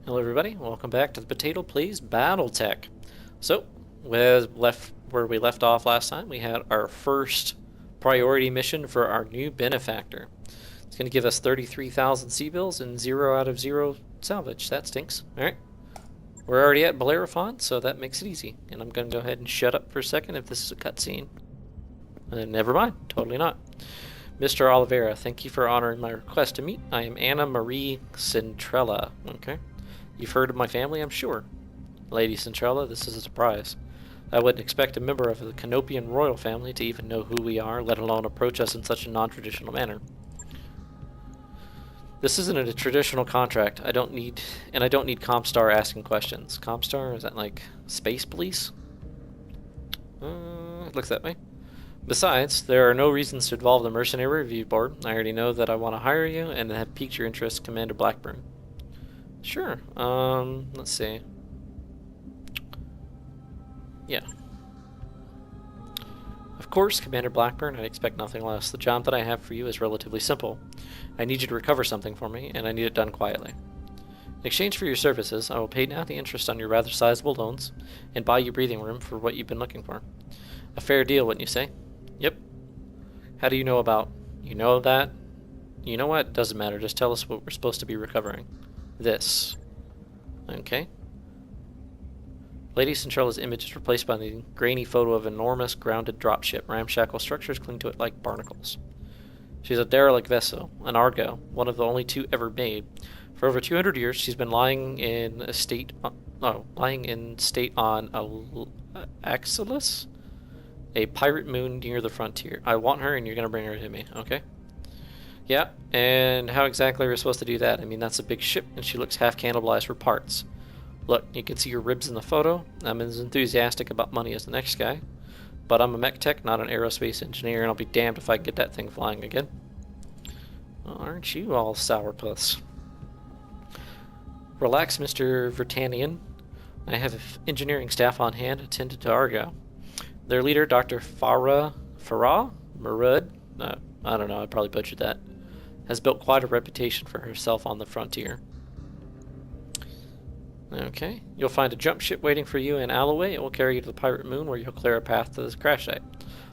Hello everybody, welcome back to the Potato Plays Battletech. So, where we left off last time, we had our first priority mission for our new benefactor. It's going to give us 33,000 C-bills and 0 out of 0 salvage. That stinks. Alright, we're already at Bellerophon, so that makes it easy. And I'm going to go ahead and shut up for a second if this is a cutscene. Never mind, totally not. Mr. Oliveira, thank you for honoring my request to meet. I am Anna Marie Centrella. Okay. You've heard of my family, I'm sure. Lady Centrella, this is a surprise. I wouldn't expect a member of the Canopian royal family to even know who we are, let alone approach us in such a non-traditional manner. This isn't a traditional contract. I don't need Comstar asking questions. Comstar, is that like space police? It looks that way. Besides, there are no reasons to involve the Mercenary Review Board. I already know that I want to hire you and have piqued your interest, Commander Blackburn. Sure. Let's see. Yeah. Of course, Commander Blackburn, I expect nothing less. The job that I have for you is relatively simple. I need you to recover something for me, and I need it done quietly. In exchange for your services, I will pay down the interest on your rather sizable loans, and buy you breathing room for what you've been looking for. A fair deal, wouldn't you say? Yep. How do you know about... You know that? You know what? Doesn't matter. Just tell us what we're supposed to be recovering. This. Okay. Lady Centralla's image is replaced by the grainy photo of an enormous grounded dropship. Ramshackle structures cling to it like barnacles. She's a derelict vessel, an Argo, one of the only two ever made. For over 200 years, she's been lying in state on Axelis, a pirate moon near the frontier. I want her, and you're gonna bring her to me, okay? Yeah, and how exactly are we supposed to do that? I mean, that's a big ship, and she looks half cannibalized for parts. Look, you can see your ribs in the photo. I'm as enthusiastic about money as the next guy. But I'm a mech tech, not an aerospace engineer, and I'll be damned if I can get that thing flying again. Well, aren't you all sourpuss? Relax, Mr. Vertanian. I have engineering staff on hand attended to Argo. Their leader, Dr. Farah Marud, I don't know, I probably butchered that, has built quite a reputation for herself on the frontier. Okay, you'll find a jump ship waiting for you in Alloway. It will carry you to the pirate moon where you'll clear a path to the crash site.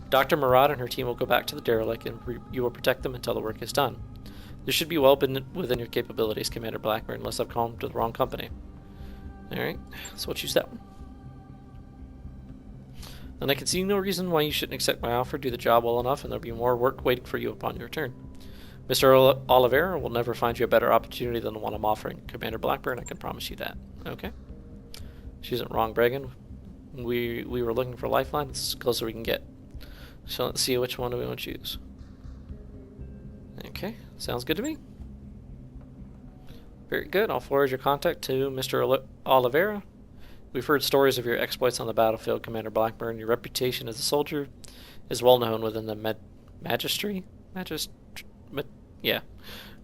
Dr. Marad and her team will go back to the derelict and you will protect them until the work is done. This should be well within your capabilities, Commander Blackburn, unless I've called to the wrong company. Alright, so we'll choose that one. And I can see no reason why you shouldn't accept my offer, do the job well enough, and there'll be more work waiting for you upon your return. Mr. Oliveira will never find you a better opportunity than the one I'm offering. Commander Blackburn, I can promise you that. Okay. She isn't wrong, Bregan. We were looking for a lifeline. It's as close as we can get. So let's see which one do we want to choose. Okay, sounds good to me. Very good. I'll forward your contact to Mr. Oliveira. We've heard stories of your exploits on the battlefield, Commander Blackburn. Your reputation as a soldier is well known within the magistry. Yeah.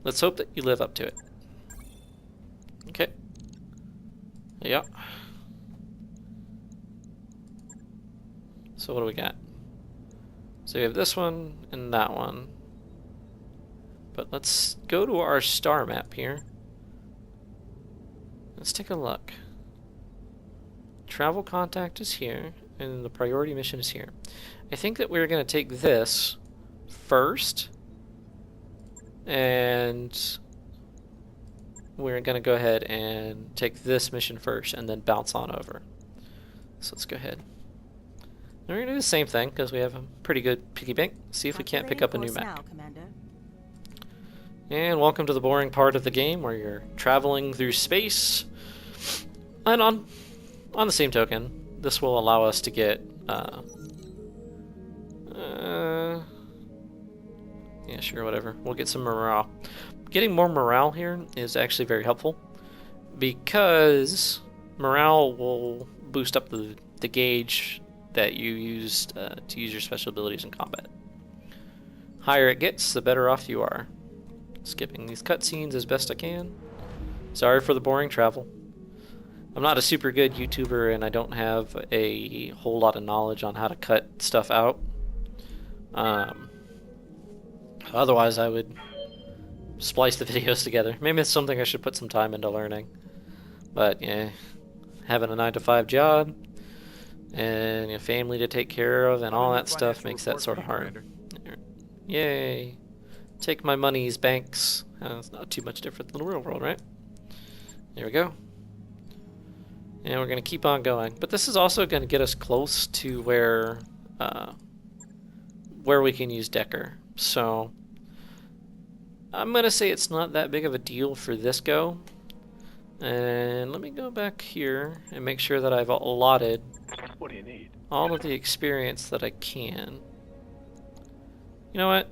Let's hope that you live up to it. Okay. Yeah. So what do we got? So we have this one and that one. But let's go to our star map here. Let's take a look. Travel contact is here, and the priority mission is here. I think that we're going to take this first, and we're going to go ahead and take this mission first, and then bounce on over. So let's go ahead. And we're going to do the same thing, because we have a pretty good piggy bank. See if we can't pick up a new mech. And welcome to the boring part of the game, where you're traveling through space. And on the same token, this will allow us to get, yeah, sure, whatever. We'll get some morale. Getting more morale here is actually very helpful, because morale will boost up the gauge that you used to use your special abilities in combat. Higher it gets, the better off you are. Skipping these cutscenes as best I can. Sorry for the boring travel. I'm not a super good YouTuber, and I don't have a whole lot of knowledge on how to cut stuff out. Otherwise, I would splice the videos together. Maybe it's something I should put some time into learning. But yeah, having a 9-to-5 job and a family to take care of and all that stuff makes that sort of hard. Yay. Take my monies, banks. It's not too much different than the real world, right? There we go. And we're going to keep on going. But this is also going to get us close to where we can use Decker. So I'm going to say it's not that big of a deal for this go. And let me go back here and make sure that I've allotted What do you need? all of the experience that I can. You know what?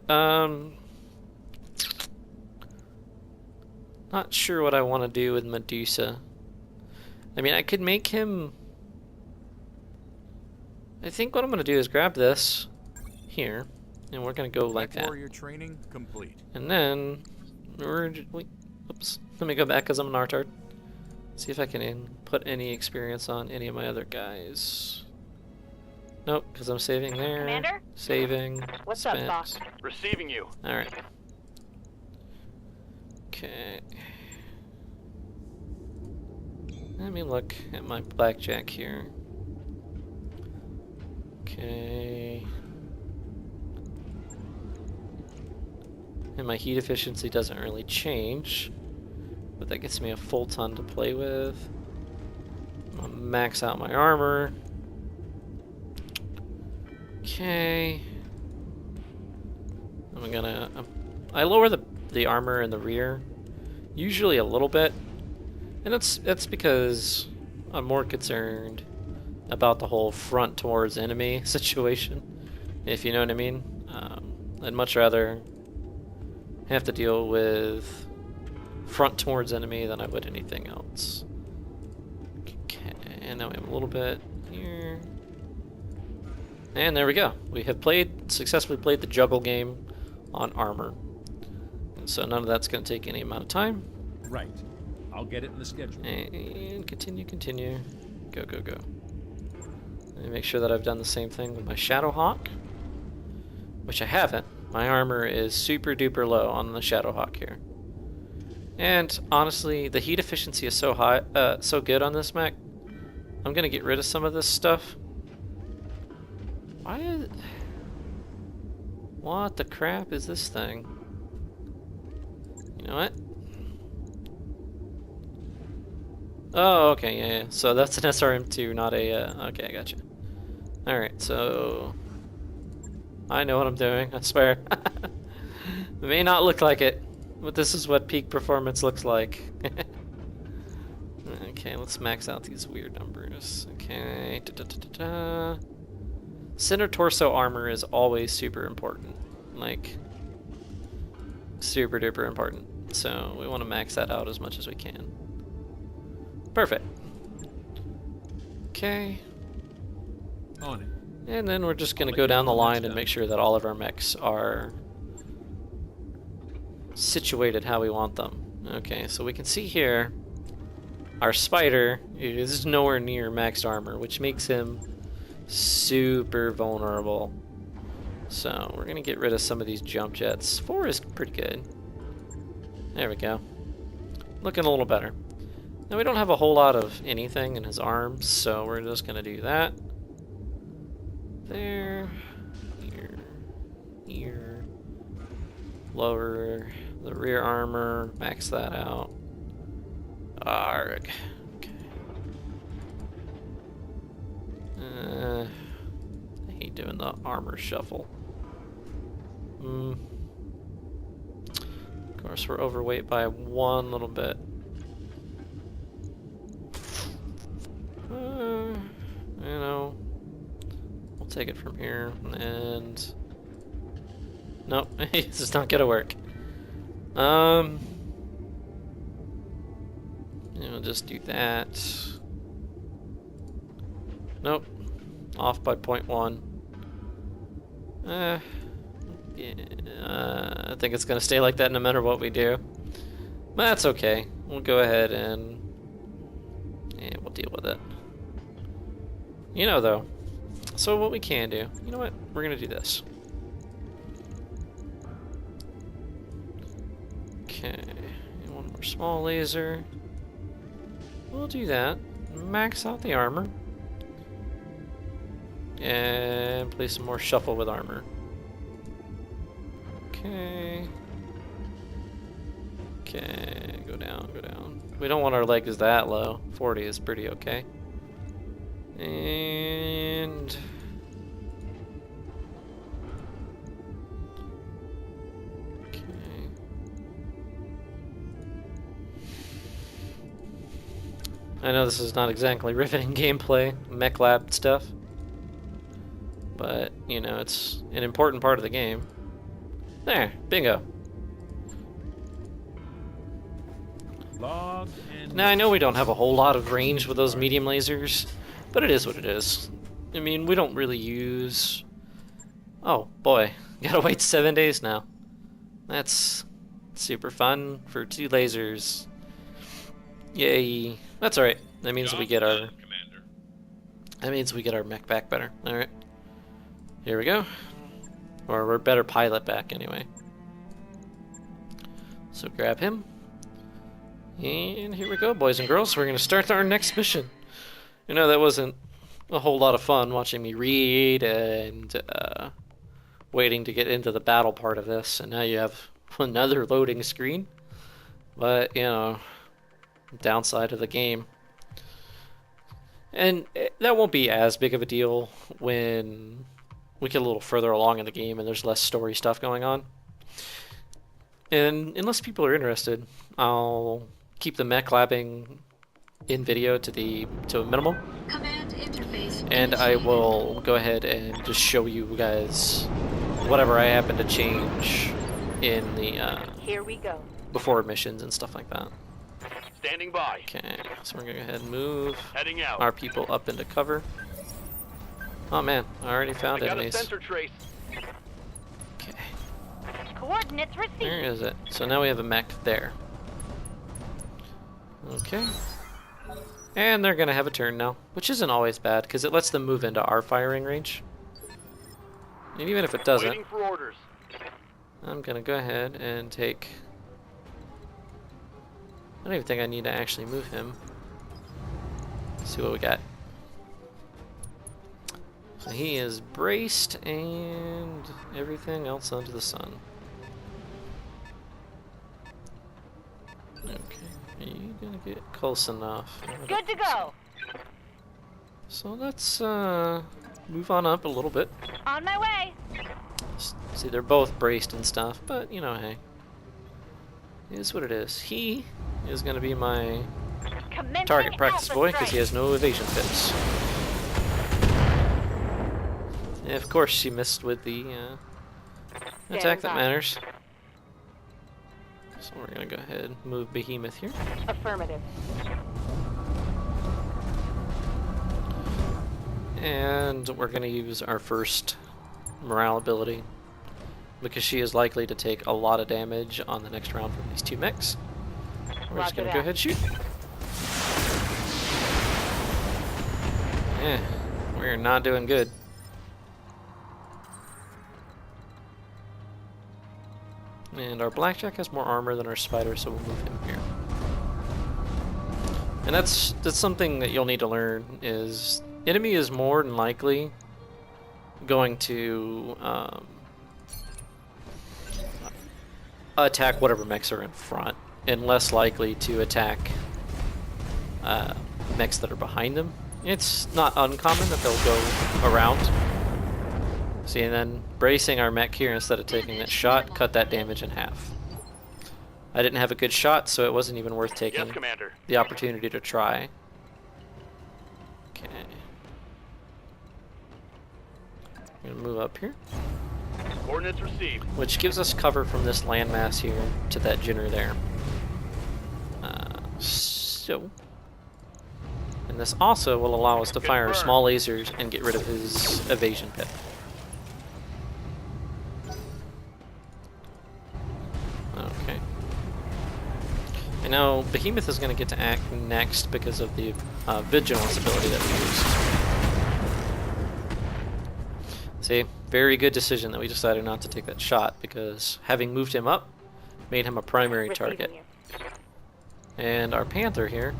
Not sure what I want to do with Medusa. I mean, I could make him... I think what I'm going to do is grab this here, and we're going to go like that. Warrior training complete. And then wait, oops. Let me go back because I'm an artard. See if I can put any experience on any of my other guys. Nope, because I'm saving there. Commander? Saving. What's up, spent. boss? Receiving you. Alright. Okay. Let me look at my blackjack here. Okay. And my heat efficiency doesn't really change, but that gets me a full ton to play with. I'm gonna max out my armor. Okay. I'm gonna... I lower the armor in the rear, usually a little bit, and that's because I'm more concerned about the whole front towards enemy situation, if you know what I mean. I'd much rather have to deal with front towards enemy than I would anything else. Okay, and now we have a little bit here. And there we go. We have successfully played the juggle game on armor. And so none of that's going to take any amount of time. Right. I'll get it in the schedule. And continue. Go. Let me make sure that I've done the same thing with my Shadowhawk, which I haven't. My armor is super duper low on the Shadowhawk here. And honestly, the heat efficiency is so high, so good on this mech. I'm gonna get rid of some of this stuff. What the crap is this thing? You know what? Oh, okay, yeah. So that's an SRM2, not a, okay, I gotcha. Alright, so... I know what I'm doing, I swear. It may not look like it, but this is what peak performance looks like. Okay, let's max out these weird numbers. Okay, Center torso armor is always super important. Like, super duper important. So we want to max that out as much as we can. Perfect. Okay. On it. And then we're just going to go down the line and make sure that all of our mechs are situated how we want them. Okay, so we can see here our spider is nowhere near maxed armor, which makes him super vulnerable. So we're going to get rid of some of these jump jets. 4 is pretty good. There we go. Looking a little better. Now we don't have a whole lot of anything in his arms, so we're just going to do that. There, here, lower the rear armor, max that out. Arrgh. Okay. I hate doing the armor shuffle. Of course, we're overweight by one little bit. You know. Take it from here, and nope, this is not gonna work. We'll just do that. Nope, off by 0.1. Yeah, I think it's gonna stay like that no matter what we do. But that's okay. We'll go ahead and we'll deal with it. You know, though. So what we can do, you know what, we're going to do this. Okay, and one more small laser. we'll do that. Max out the armor. And play some more shuffle with armor. Okay. Okay, go down, go down. We don't want our legs that low. 40 is pretty okay. And... okay. I know this is not exactly riveting gameplay, mech lab stuff. But, you know, it's an important part of the game. There, bingo. Log and Now, I know we don't have a whole lot of range with those medium lasers, but it is what it is. I mean, we don't really use... Oh, boy. Gotta wait 7 days now. That's super fun for 2 lasers. Yay. That's alright. That means we get our... That means we get our mech back better. Alright. Here we go. Or we're better pilot back anyway. So grab him. And here we go, boys and girls. We're going to start our next mission. You know, that wasn't a whole lot of fun watching me read and waiting to get into the battle part of this. And now you have another loading screen. But, you know, downside of the game. And that won't be as big of a deal when we get a little further along in the game and there's less story stuff going on. And unless people are interested, I'll keep the mech labbing in video to a minimum. Command interface And I will go ahead and just show you guys whatever I happen to change in the Here we go. before missions and stuff like that. Standing by. Okay, so we're gonna go ahead and move Heading out. our people up into cover. Oh man, I already I found got a enemies. sensor trace. Okay, Coordinates received. where is it? So now we have a mech there. Okay. And they're gonna have a turn now, which isn't always bad because it lets them move into our firing range. And even if it doesn't, Waiting for orders. I'm gonna go ahead and take... I don't even think I need to actually move him. Let's see what we got. So he is braced and everything else under the sun. Okay, are you gonna get close enough? Good to go. So let's move on up a little bit. On my way. See, they're both braced and stuff, but you know, hey. It is what it is. He is gonna be my Commencing target practice alpha boy because he strike. has no evasion pits. And of course, she missed with the attack that by. matters. So we're gonna go ahead and move Behemoth here. Affirmative. And we're gonna use our first morale ability because she is likely to take a lot of damage on the next round from these 2 mechs. We're just Roger gonna that. go ahead and shoot. Yeah, we're not doing good. And our Blackjack has more armor than our Spider, so we'll move him here. And that's something that you'll need to learn is enemy is more than likely going to attack whatever mechs are in front, and less likely to attack mechs that are behind them. It's not uncommon that they'll go around. See, and then bracing our mech here instead of taking that shot, cut that damage in half. I didn't have a good shot, so it wasn't even worth taking Yes, Commander. the opportunity to try. Okay. I'm gonna move up here, Coordinates received. which gives us cover from this landmass here to that Jinner there. And this also will allow us to fire Confirmed. small lasers and get rid of his evasion pit. Okay. And now Behemoth is going to get to act next because of the vigilance ability that we used. See, very good decision that we decided not to take that shot because having moved him up made him a primary Receiving target. you. And our Panther here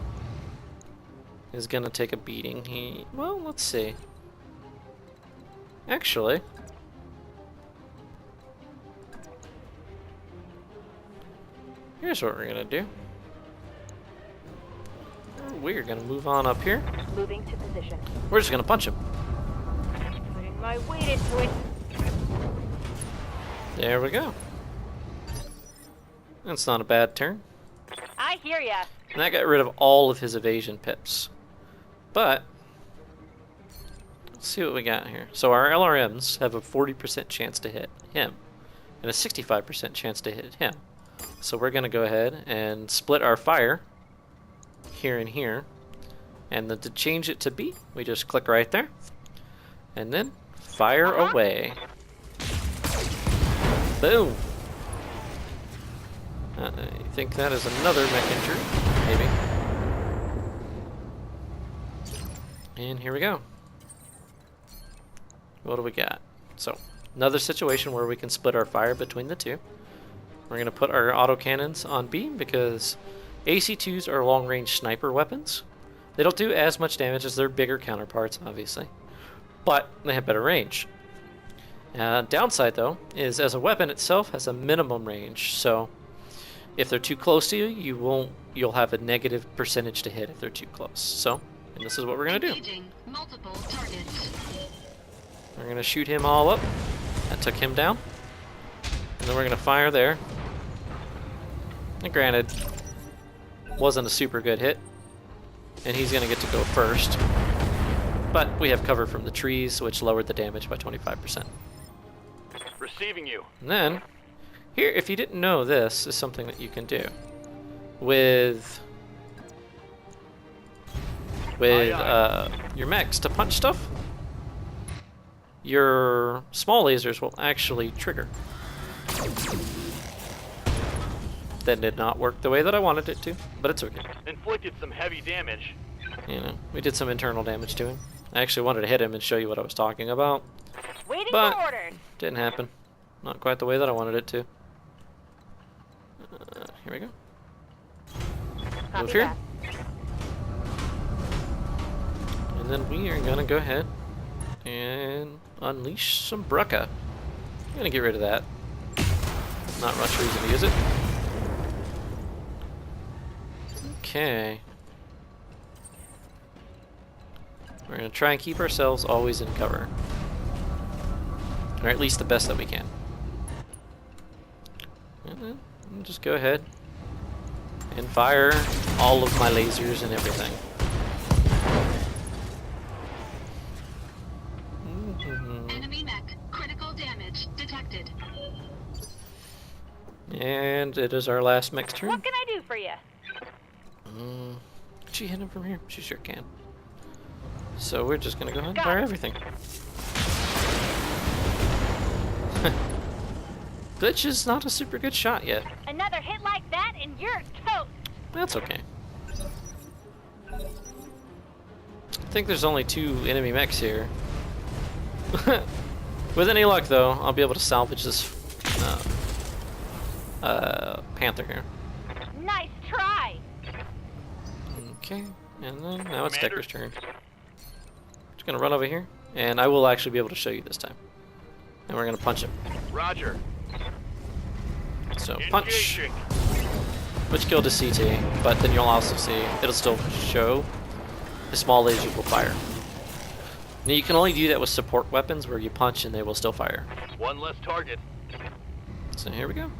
is gonna take a beating. Well, let's see. Actually, here's what we're gonna do. We're gonna move on up here. Moving to position. We're just gonna punch him. Putting my weight into it. There we go. That's not a bad turn. I hear ya. And that got rid of all of his evasion pips. But let's see what we got here. So our LRMs have a 40% chance to hit him and a 65% chance to hit him. So we're going to go ahead and split our fire here and here. And then to change it to B, we just click right there. And then fire away. Boom. I think that is another mech injury. Maybe. And here we go. What do we got? So, another situation where we can split our fire between the two. We're going to put our autocannons on B because AC-2s are long-range sniper weapons. They don't do as much damage as their bigger counterparts, obviously, but they have better range. Downside, though, is as a weapon itself has a minimum range, so if they're too close to you, you'll have a negative percentage to hit if they're too close. So, and this is what we're going to do. Engaging multiple targets. We're going to shoot him all up. That took him down. And then we're going to fire there. And granted, wasn't a super good hit. And he's going to get to go first. But we have cover from the trees, which lowered the damage by 25%. Receiving you. And then, here, if you didn't know, this is something that you can do. With your mechs to punch stuff, your small lasers will actually trigger. That did not work the way that I wanted it to, but it's okay. Inflicted some heavy damage. You know, we did some internal damage to him. I actually wanted to hit him and show you what I was talking about. Waiting But for orders. didn't happen. Not quite the way that I wanted it to. Here we go. Copy Move here. that. And then we are gonna go ahead and unleash some Brucka. I'm gonna get rid of that. Not much reason to use it. Okay. We're gonna try and keep ourselves always in cover. Or at least the best that we can. And then I'll just go ahead and fire all of my lasers and everything. Enemy mech. Critical damage detected. And it is our last mech's turn. What can I do for you? Can she hit him from here? She sure can. So we're just gonna go ahead and Got fire it. everything. Glitch is not a super good shot yet. Another hit like that and you're toast. That's okay. I think there's only 2 enemy mechs here. With any luck, though, I'll be able to salvage this Panther here. Nice try. Okay, and then now it's Commander. Decker's turn. Just gonna run over here, and I will actually be able to show you this time. And we're gonna punch him. Roger. So punch, Engaging. which killed a CT, but then you'll also see it'll still show the small laser will fire. Now you can only do that with support weapons where you punch and they will still fire. One less target. So here we go.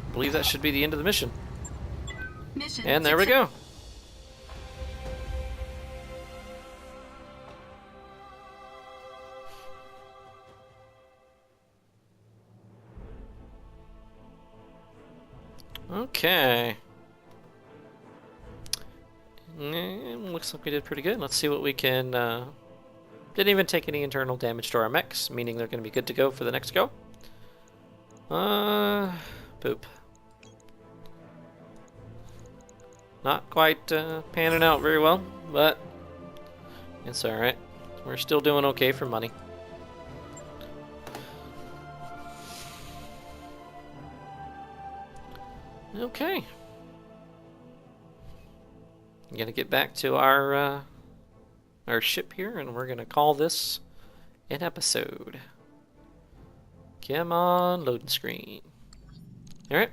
I believe that should be the end of the mission. Mission. And there we go. Okay. Looks like we did pretty good. Let's see what we can... didn't even take any internal damage to our mechs, meaning they're going to be good to go for the next go. Poop. Not quite panning out very well, but it's alright. We're still doing okay for money. Okay. I'm gonna get back to our our ship here, and we're gonna call this an episode. Come on, loading screen. Alright.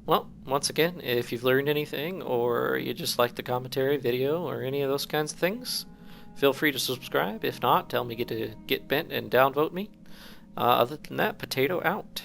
Well, once again, if you've learned anything, or you just like the commentary video, or any of those kinds of things, feel free to subscribe. If not, tell me to get bent and downvote me. Other than that, potato out.